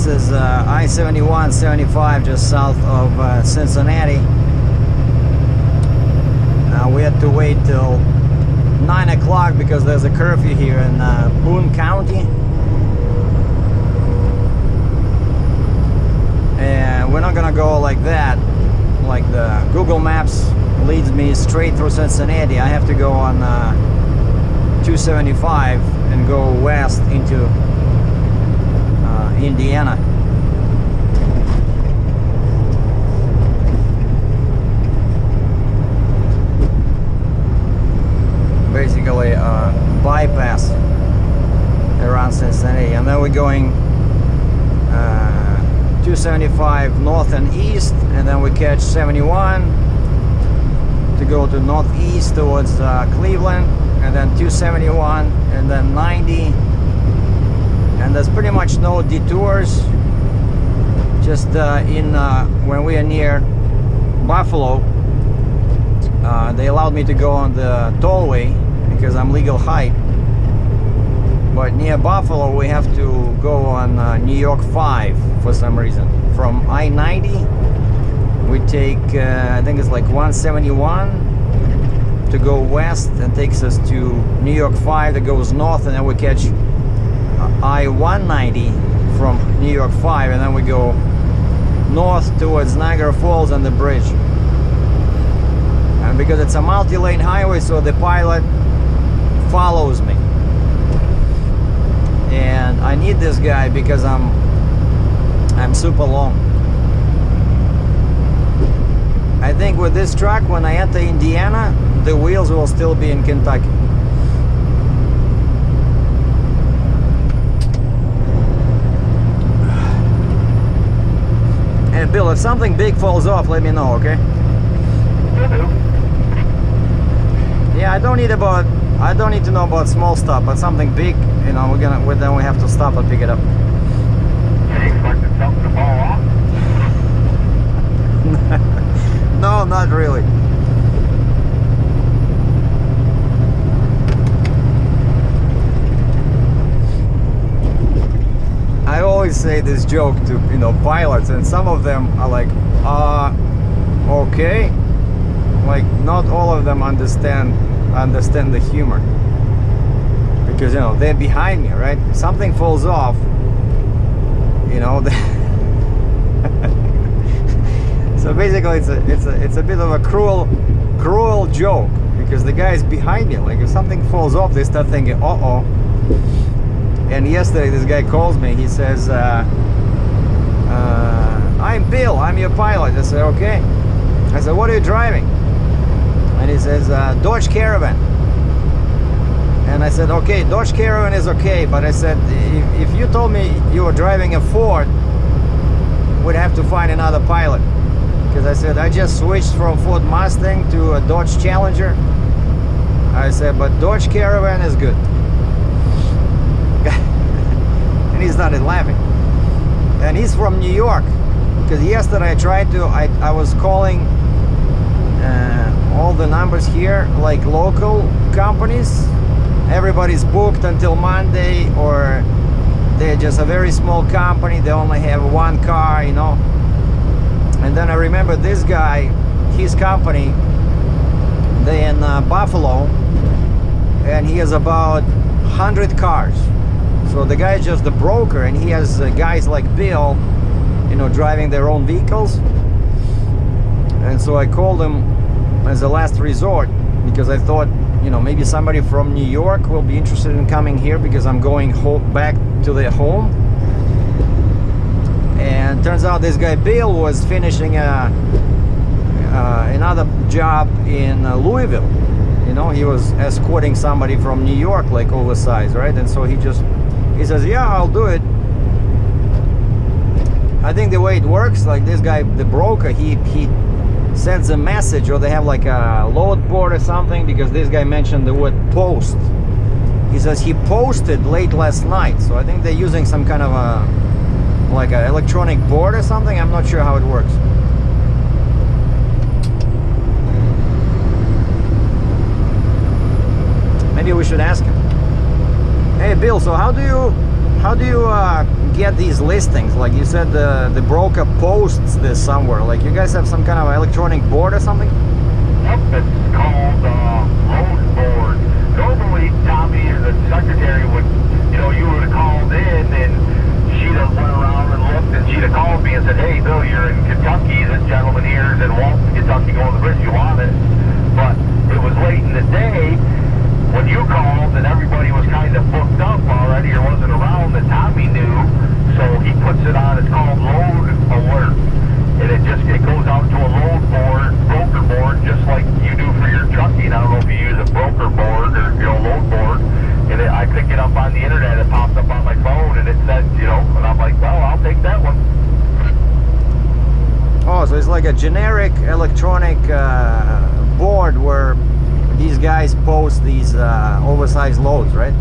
This is I-71, 75, just south of Cincinnati. We had to wait till 9 o'clock because there's a curfew here in Boone County. And we're not gonna go like that, like the Google Maps leads me straight through Cincinnati. I have to go on 275 and go west into Indiana. Basically bypass around Cincinnati, and then we're going 275 north and east, and then we catch 71 to go to northeast towards Cleveland, and then 271, and then 90. And there's pretty much no detours. Just when we are near Buffalo, they allowed me to go on the tollway because I'm legal height. But near Buffalo, we have to go on New York 5 for some reason. From I-90, we take, I think it's like 171 to go west, and takes us to New York 5 that goes north, and then we catch I-190 from New York 5, and then we go north towards Niagara Falls and the bridge. And because it's a multi-lane highway, so the pilot follows me. And I need this guy because I'm super long. I think with this truck, when I enter Indiana, the wheels will still be in Kentucky. And Bill, if something big falls off, let me know, okay? Yeah, I don't need to know about small stuff, but something big, you know, then we have to stop and pick it up. You expected something to fall off? No, not really. I always say this joke to, you know, pilots, and some of them are like, okay. Like, not all of them understand the humor, because, you know, they're behind me, right? Something falls off, you know. So basically, it's a bit of a cruel joke, because the guy is behind me. Like, if something falls off, they start thinking, uh-oh. And yesterday, this guy calls me. He says, "I'm Bill. I'm your pilot." I said, "Okay." I said, "What are you driving?" And he says, Dodge Caravan. And I said, okay, Dodge Caravan is okay, but I said, if you told me you were driving a Ford, we'd have to find another pilot. Because I said, I just switched from Ford Mustang to a Dodge Challenger. I said, but Dodge Caravan is good. And he started laughing. And he's from New York. Because yesterday I was calling all the numbers here, like local companies. Everybody's booked until Monday, or they're just a very small company, they only have one car, you know. And then I remember this guy, his company, they're in Buffalo, and he has about 100 cars. So the guy is just the broker, and he has guys like Bill, you know, driving their own vehicles. And so I called him as a last resort, because I thought, you know, maybe somebody from New York will be interested in coming here, because I'm going back to their home. And turns out this guy Bill was finishing another job in Louisville. You know, he was escorting somebody from New York, like oversized, right? And so he says, yeah, I'll do it. I think the way it works, like this guy, the broker, he sends a message, or they have like a load board or something, because this guy mentioned the word post. He says he posted late last night, so I think they're using some kind of like an electronic board or something. I'm not sure how it works. Maybe we should ask him. Hey Bill, so how do How do you get these listings? Like you said, the broker posts this somewhere. Like you guys have some kind of electronic board or something? Yep, it's called load board. Normally, Tommy or the secretary would, you would have called in and she'd have went around and looked and she'd have called me and said, hey, Bill, you're in Kentucky. This gentleman here is in Walton, Kentucky, going to the bridge. You want it? But it was late in the day when you called and everybody was kind of booked up already or wasn't around that Tommy knew. So he puts it on, it's called load alert. And it goes out to a load board, broker board, just like you do for your trucking. I don't know if you use a broker board or, load board. And I pick it up on the internet, it pops up on my phone and it says, and I'm like, well, I'll take that one. Oh, so it's like a generic electronic board where these guys post these oversized loads, right?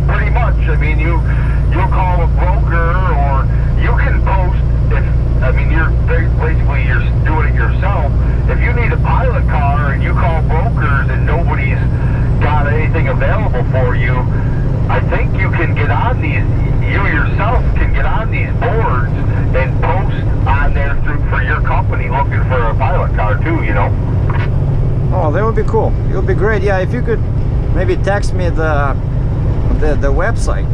Pretty much. I mean, you'll call a broker or you can post you're doing it yourself. If you need a pilot car and you call brokers and nobody's got anything available for you, I think you can get on these, you yourself can get on these boards and post on there for your company looking for a pilot car too, Oh, that would be cool. It would be great. Yeah, if you could maybe text me the website,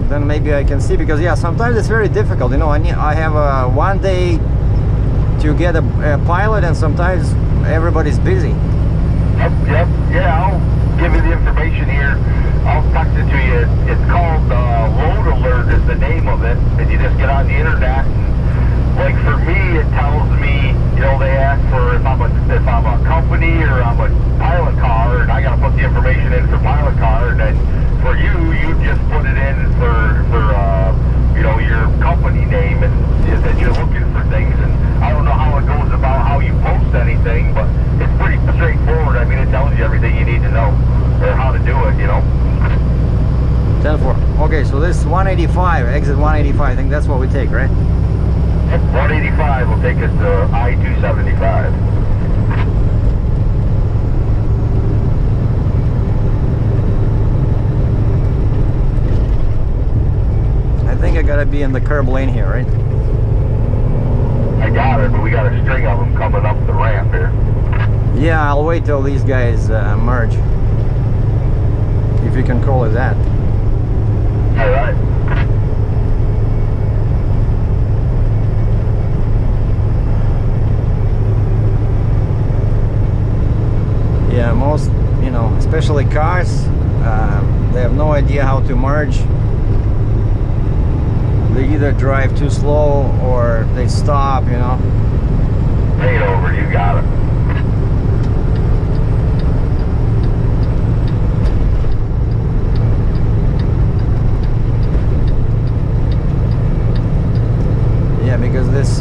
then maybe I can see, because yeah, sometimes it's very difficult. I have one day to get a pilot, and sometimes everybody's busy. Yep. Yeah, I'll give you the information here. I'll text it to you. It's called Load Alert is the name of it, and you just get on the internet. Like for me, it tells me, they ask for if I'm a company or I'm a pilot car, and I got to put the information in for pilot car, and then for you just put it in for your company name, and that you're looking for things. And I don't know how it goes about how you post anything, but it's pretty straightforward. I mean, it tells you everything you need to know or how to do it, 10-4. Okay, so this 185, exit 185, I think that's what we take, right? 185 will take us to I-275. I think I gotta be in the curb lane here, right? I got it, but we got a string of them coming up the ramp here. Yeah, I'll wait till these guys merge, if you can call it that. All right. Yeah, most, especially cars, they have no idea how to merge. They either drive too slow or they stop, Paid over, you got it. Yeah, because this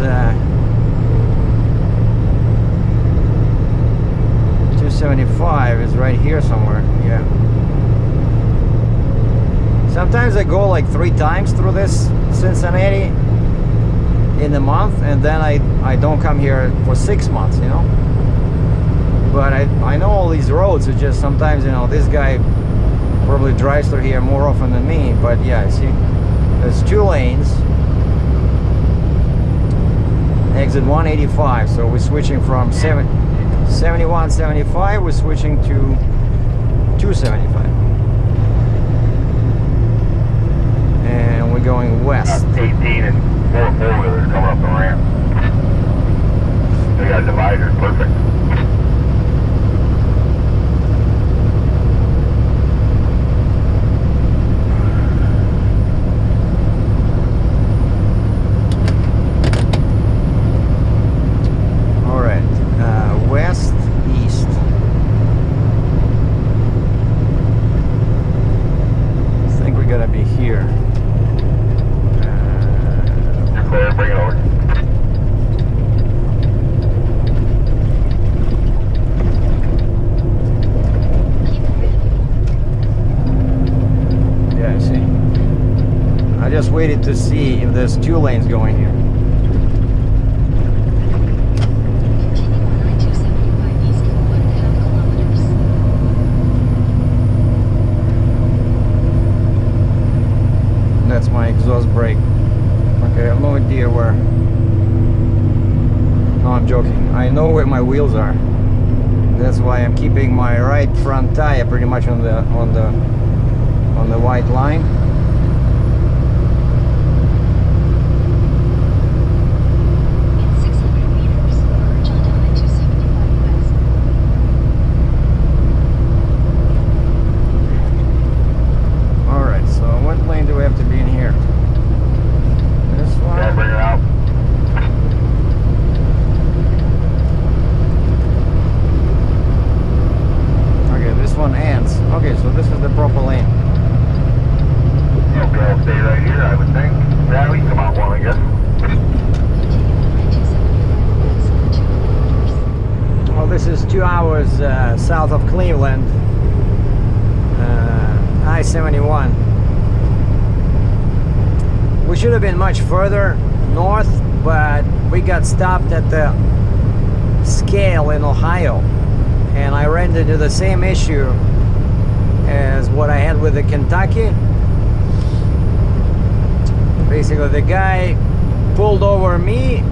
275 is right here somewhere. Yeah. Sometimes I go like 3 times through this Cincinnati in a month, and then I don't come here for 6 months, But I know all these roads. It's just sometimes, this guy probably drives through here more often than me. But yeah, see, there's 2 lanes. Exit 185. So we're switching from 71, 75. We're switching to 275. And we're going west. 18 and 4 four-wheelers coming up the ramp. They got dividers, perfect. All right, west, east. I think we gotta be here. Clear, bring it over. Yeah, I see. I just waited to see if there's 2 lanes going here. Continue on I-275 east for 1.5 kilometers. That's my my exhaust brake. Okay, I have no idea where. No, I'm joking. I know where my wheels are. That's why I'm keeping my right front tire pretty much on the white line. In 600 meters, merge onto I-275 West. Alright, so what lane do we have to be in here? This one? Yeah, bring her out. Okay, this one ends. Okay, so this is the proper lane. Okay, I'll stay right here, I would think. Yeah, we can come out one, I guess. Continue on I-275 West for 2 kilometers. Well, this is 2 hours south of Cleveland. I-71. We should have been much further north, but we got stopped at the scale in Ohio, and I ran into the same issue as what I had with the Kentucky. Basically, the guy pulled over me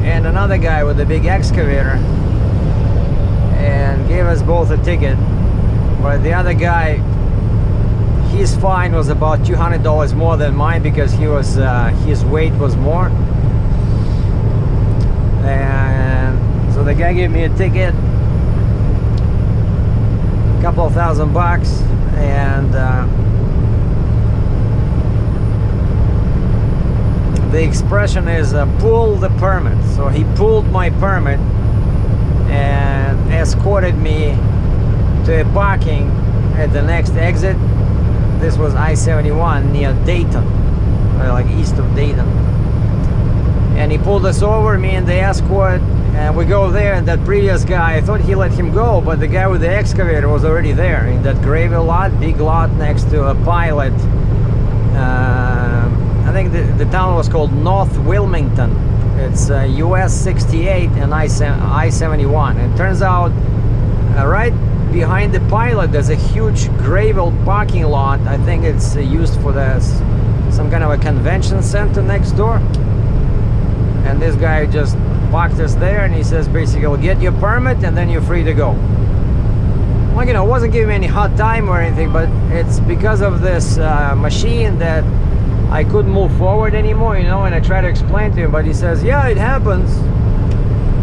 and another guy with a big excavator and gave us both a ticket, but the other guy, his fine was about $200 more than mine because he was his weight was more. And so the guy gave me a ticket, a couple of $1,000, and the expression is pull the permit. So he pulled my permit and escorted me to a parking at the next exit. This was I-71 near Dayton, like east of Dayton. And he pulled us over, me and the escort, and we go there, and that previous guy, I thought he let him go, but the guy with the excavator was already there in that gravel lot, big lot next to a pilot. I think the town was called North Wilmington. It's US 68 and I-71. It turns out right behind the pilot there's a huge gravel parking lot. I think it's used for some kind of a convention center next door. And this guy just parked us there, and he says basically, get your permit and then you're free to go. Like, you know, it wasn't giving me any hard time or anything, but it's because of this machine that I couldn't move forward anymore, you know. And I tried to explain to him, but he says, yeah, it happens.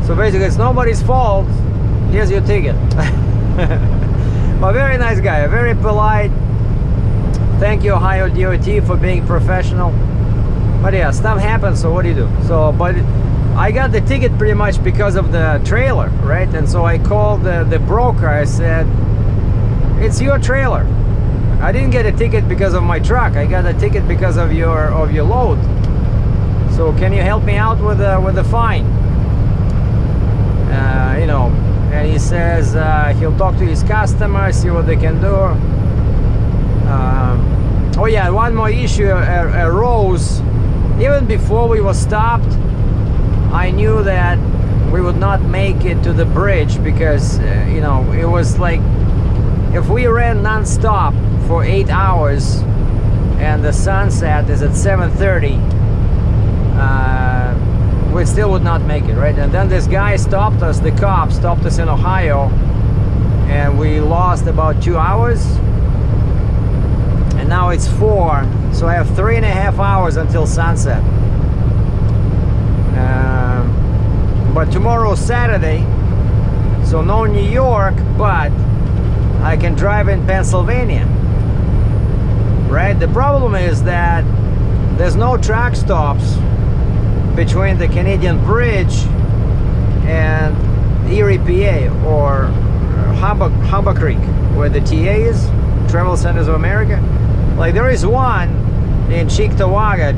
So basically, it's nobody's fault. Here's your ticket. But very nice guy, very polite. Thank you, Ohio DOT, for being professional. But yeah, stuff happens, so what do you do? So, but I got the ticket pretty much because of the trailer, right? And so I called the broker. I said, it's your trailer. I didn't get a ticket because of my truck. I got a ticket because of your load. So can you help me out with the fine? You know, and he says he'll talk to his customer, see what they can do. Oh yeah, one more issue arose. Even before we were stopped, I knew that we would not make it to the bridge because, you know, it was like, if we ran non-stop for 8 hours and the sunset is at 7:30, we still would not make it, right? And then this guy stopped us, the cop stopped us in Ohio, and we lost about 2 hours. And now it's 4, so I have 3.5 hours until sunset. But tomorrow's Saturday, so no New York, but I can drive in Pennsylvania, right? The problem is that there's no track stops between the Canadian Bridge and Erie, PA, or Harbor Creek, where the TA is, Travel Centers of America. Like, there is one in Cheektowaga,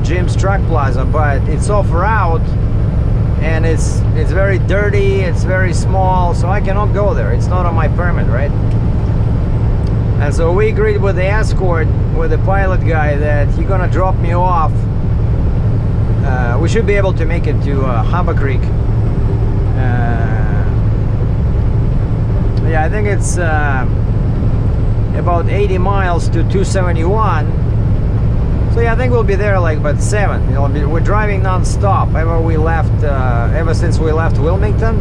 Jim's Truck Plaza, but it's off route and it's very dirty, it's very small, so I cannot go there. It's not on my permit, right? And so we agreed with the escort, with the pilot guy, that he's gonna drop me off. We should be able to make it to Harbor Creek. Yeah, I think it's about 80 miles to 271. So yeah, I think we'll be there like about 7. You know, we're driving non-stop. Ever since we left Wilmington,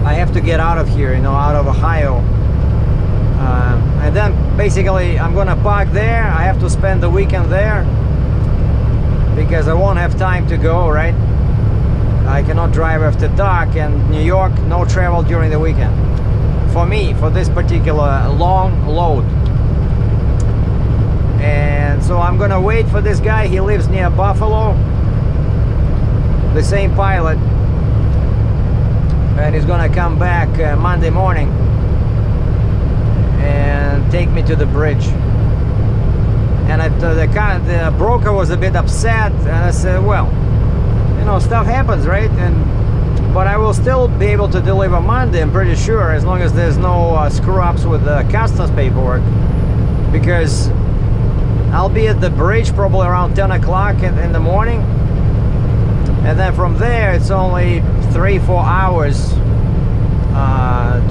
I have to get out of here, you know, out of Ohio. And then basically I'm gonna park there. I have to spend the weekend there because I won't have time to go, right? I cannot drive after dark, and New York, no travel during the weekend. For me, for this particular long load. And so I'm gonna wait for this guy. He lives near Buffalo, the same pilot, and he's gonna come back Monday morning and take me to the bridge. And the broker was a bit upset, and I said, well, you know, stuff happens, right? But I will still be able to deliver Monday, I'm pretty sure, as long as there's no screw-ups with the customs paperwork, because I'll be at the bridge probably around 10 o'clock in the morning, and then from there it's only 3-4 hours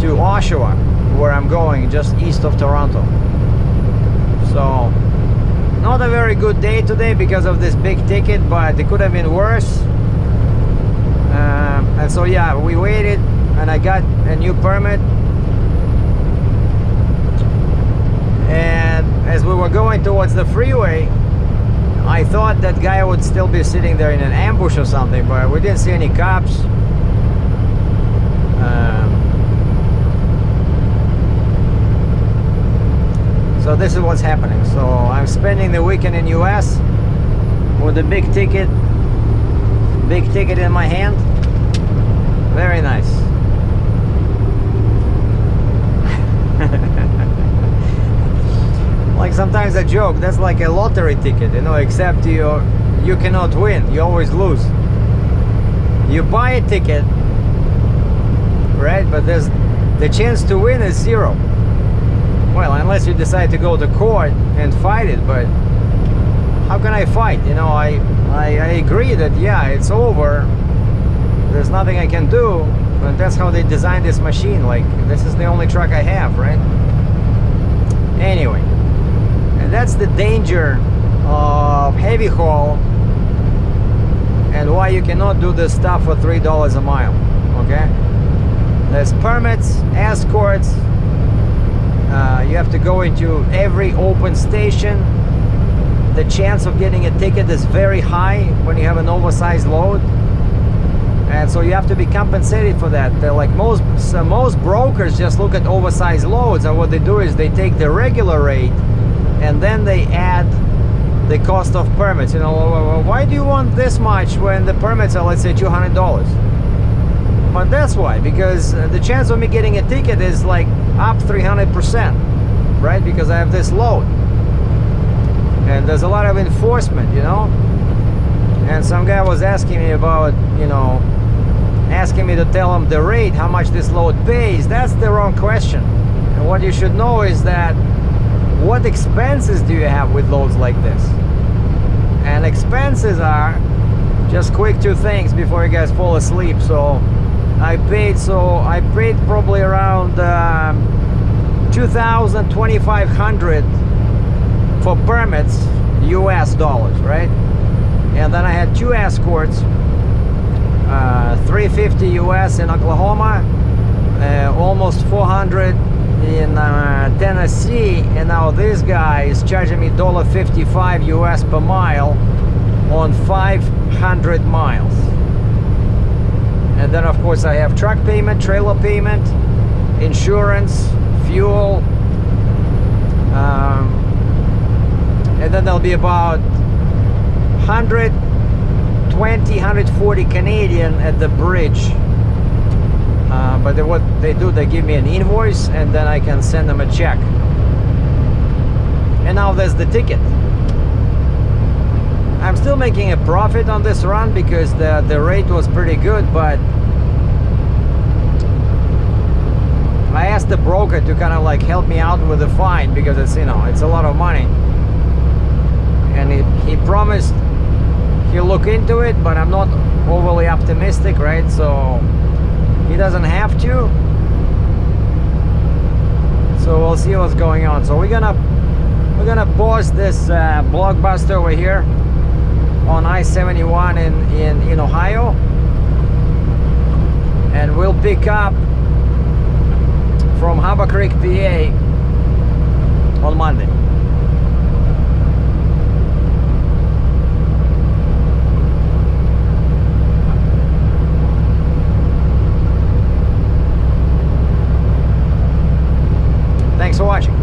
to Oshawa, where I'm going, just east of Toronto. So not a very good day today because of this big ticket, but it could have been worse. And so yeah, we waited, and I got a new permit. And as we were going towards the freeway, I thought that guy would still be sitting there in an ambush or something, but we didn't see any cops. So this is what's happening. So I'm spending the weekend in US with a big ticket in my hand. Very nice. Like sometimes I joke, that's like a lottery ticket, you know, except you cannot win, you always lose. You buy a ticket, right, but there's the chance to win is 0. Well, unless you decide to go to court and fight it, but how can I fight? You know, I agree that, yeah, it's over, there's nothing I can do, but that's how they designed this machine. Like, this is the only truck I have, right? Anyway, and that's the danger of heavy haul, and why you cannot do this stuff for $3 a mile. Okay, there's permits, escorts, you have to go into every open station. The chance of getting a ticket is very high when you have an oversized load, and so you have to be compensated for that. Like most brokers just look at oversized loads, and what they do is they take the regular rate and then they add the cost of permits. You know, why do you want this much when the permits are, let's say, $200? But that's why, because the chance of me getting a ticket is like up 300%, right? Because I have this load, and there's a lot of enforcement, you know. And some guy was asking me about, you know, asking me to tell him the rate, how much this load pays. That's the wrong question. And what you should know is that, what expenses do you have with loads like this? And expenses are just quick 2 things before you guys fall asleep. So I paid probably around $2,000, $2,500 for permits, US dollars, right? And then I had 2 escorts, $350 US in Oklahoma, almost $400 in Tennessee, and now this guy is charging me $1.55 US per mile on 500 miles. And then of course I have truck payment, trailer payment, insurance, fuel, and then there'll be about 120, 140 Canadian at the bridge. But what they do, they give me an invoice, and then I can send them a check. And now there's the ticket. I'm still making a profit on this run because the rate was pretty good, but I asked the broker to kind of like help me out with the fine, because it's, you know, it's a lot of money. And he promised he'll look into it, but I'm not overly optimistic, right? So he doesn't have to. So we'll see what's going on. So we're gonna We're gonna pause this blockbuster over here on I-71 in Ohio, and we'll pick up from Harbor Creek, PA on Monday. Thanks for watching.